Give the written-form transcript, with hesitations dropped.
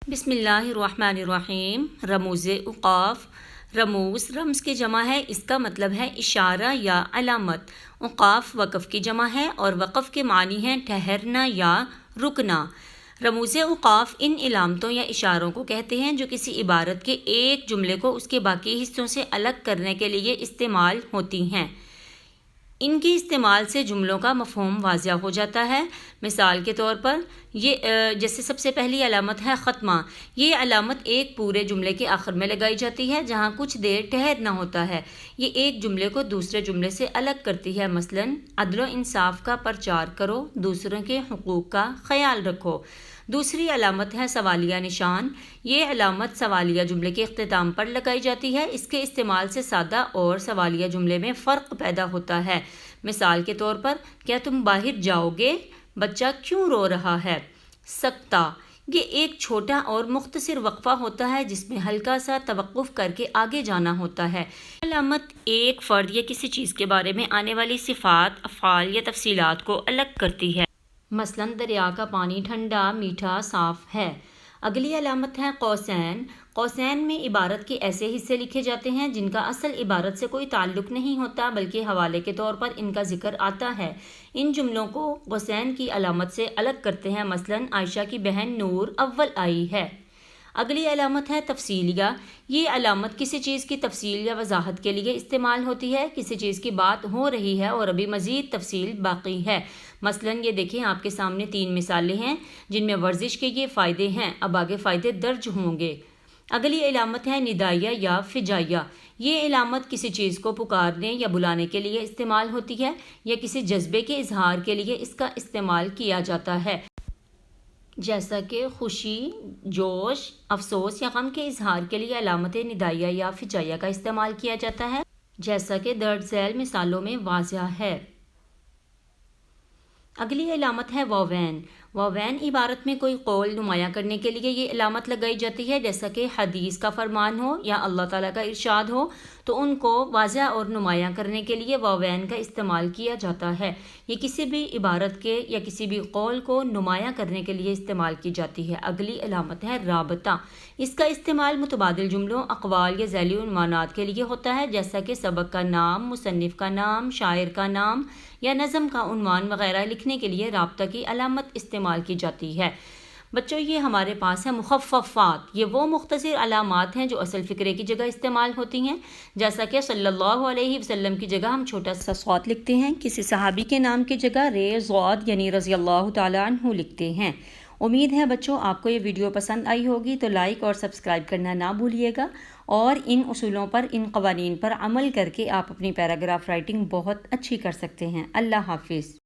بسم اللہ الرحمن الرحیم۔ رموز اوقاف۔ رموز رمز کی جمع ہے، اس کا مطلب ہے اشارہ یا علامت۔ اوقاف وقف کی جمع ہے اور وقف کے معنی ہیں ٹھہرنا یا رکنا۔ رموز اوقاف ان علامتوں یا اشاروں کو کہتے ہیں جو کسی عبارت کے ایک جملے کو اس کے باقی حصوں سے الگ کرنے کے لیے استعمال ہوتی ہیں۔ ان کے استعمال سے جملوں کا مفہوم واضح ہو جاتا ہے۔ مثال کے طور پر جیسے سب سے پہلی علامت ہے ختمہ۔ یہ علامت ایک پورے جملے کے آخر میں لگائی جاتی ہے جہاں کچھ دیر ٹھہرنا ہوتا ہے۔ یہ ایک جملے کو دوسرے جملے سے الگ کرتی ہے۔ مثلاً عدل و انصاف کا پرچار کرو، دوسروں کے حقوق کا خیال رکھو۔ دوسری علامت ہے سوالیہ نشان۔ یہ علامت سوالیہ جملے کے اختتام پر لگائی جاتی ہے۔ اس کے استعمال سے سادہ اور سوالیہ جملے میں فرق پیدا ہوتا ہے۔ مثال کے طور پر کیا تم باہر جاؤ گے؟ بچہ کیوں رو رہا ہے؟ سکتہ۔ یہ ایک چھوٹا اور مختصر وقفہ ہوتا ہے جس میں ہلکا سا توقف کر کے آگے جانا ہوتا ہے۔ علامت ایک فرد یا کسی چیز کے بارے میں آنے والی صفات، افعال یا تفصیلات کو الگ کرتی ہے۔ مثلاً دریا کا پانی ٹھنڈا، میٹھا، صاف ہے۔ اگلی علامت ہے قوسین۔ قوسین میں عبارت کے ایسے حصے لکھے جاتے ہیں جن کا اصل عبارت سے کوئی تعلق نہیں ہوتا بلکہ حوالے کے طور پر ان کا ذکر آتا ہے۔ ان جملوں کو قوسین کی علامت سے الگ کرتے ہیں۔ مثلاً عائشہ کی بہن نور اول آئی ہے۔ اگلی علامت ہے تفصیلیہ۔ یہ علامت کسی چیز کی تفصیل یا وضاحت کے لیے استعمال ہوتی ہے۔ کسی چیز کی بات ہو رہی ہے اور ابھی مزید تفصیل باقی ہے۔ مثلاً یہ دیکھیں آپ کے سامنے 3 مثالیں ہیں جن میں ورزش کے یہ فائدے ہیں، اب آگے فائدے درج ہوں گے۔ اگلی علامت ہے ندائیہ یا فجائیہ۔ یہ علامت کسی چیز کو پکارنے یا بلانے کے لیے استعمال ہوتی ہے یا کسی جذبے کے اظہار کے لیے اس کا استعمال کیا جاتا ہے، جیسا کہ خوشی، جوش، افسوس یا غم کے اظہار کے لیے علامت ندائیہ یا فجائیہ کا استعمال کیا جاتا ہے، جیسا کہ درج ذیل مثالوں میں واضح ہے۔ اگلی علامت ہے واوین۔ واوین عبارت میں کوئی قول نمایاں کرنے کے لیے یہ علامت لگائی جاتی ہے، جیسا کہ حدیث کا فرمان ہو یا اللہ تعالیٰ کا ارشاد ہو تو ان کو واضح اور نمایاں کرنے کے لیے واوین کا استعمال کیا جاتا ہے۔ یہ کسی بھی عبارت کے یا کسی بھی قول کو نمایاں کرنے کے لیے استعمال کی جاتی ہے۔ اگلی علامت ہے رابطہ۔ اس کا استعمال متبادل جملوں، اقوال یا ذیلی عنوانات کے لیے ہوتا ہے، جیسا کہ سبق کا نام، مصنف کا نام، شاعر کا نام یا نظم کا عنوان وغیرہ لکھنے کے لیے رابطہ کی علامت استعمال کی جاتی ہے۔ بچوں یہ ہمارے پاس ہے مخففات۔ یہ وہ مختصر علامات ہیں جو اصل فقرے کی جگہ استعمال ہوتی ہیں، جیسا کہ صلی اللہ علیہ وسلم کی جگہ ہم چھوٹا سا صاد لکھتے ہیں، کسی صحابی کے نام کی جگہ صاد یعنی رضی اللہ تعالیٰ عنہ لکھتے ہیں۔ امید ہے بچوں آپ کو یہ ویڈیو پسند آئی ہوگی تو لائک اور سبسکرائب کرنا نہ بھولیے گا، اور ان اصولوں پر، ان قوانین پر عمل کر کے آپ اپنی پیراگراف رائٹنگ بہت اچھی کر سکتے ہیں۔ اللہ حافظ۔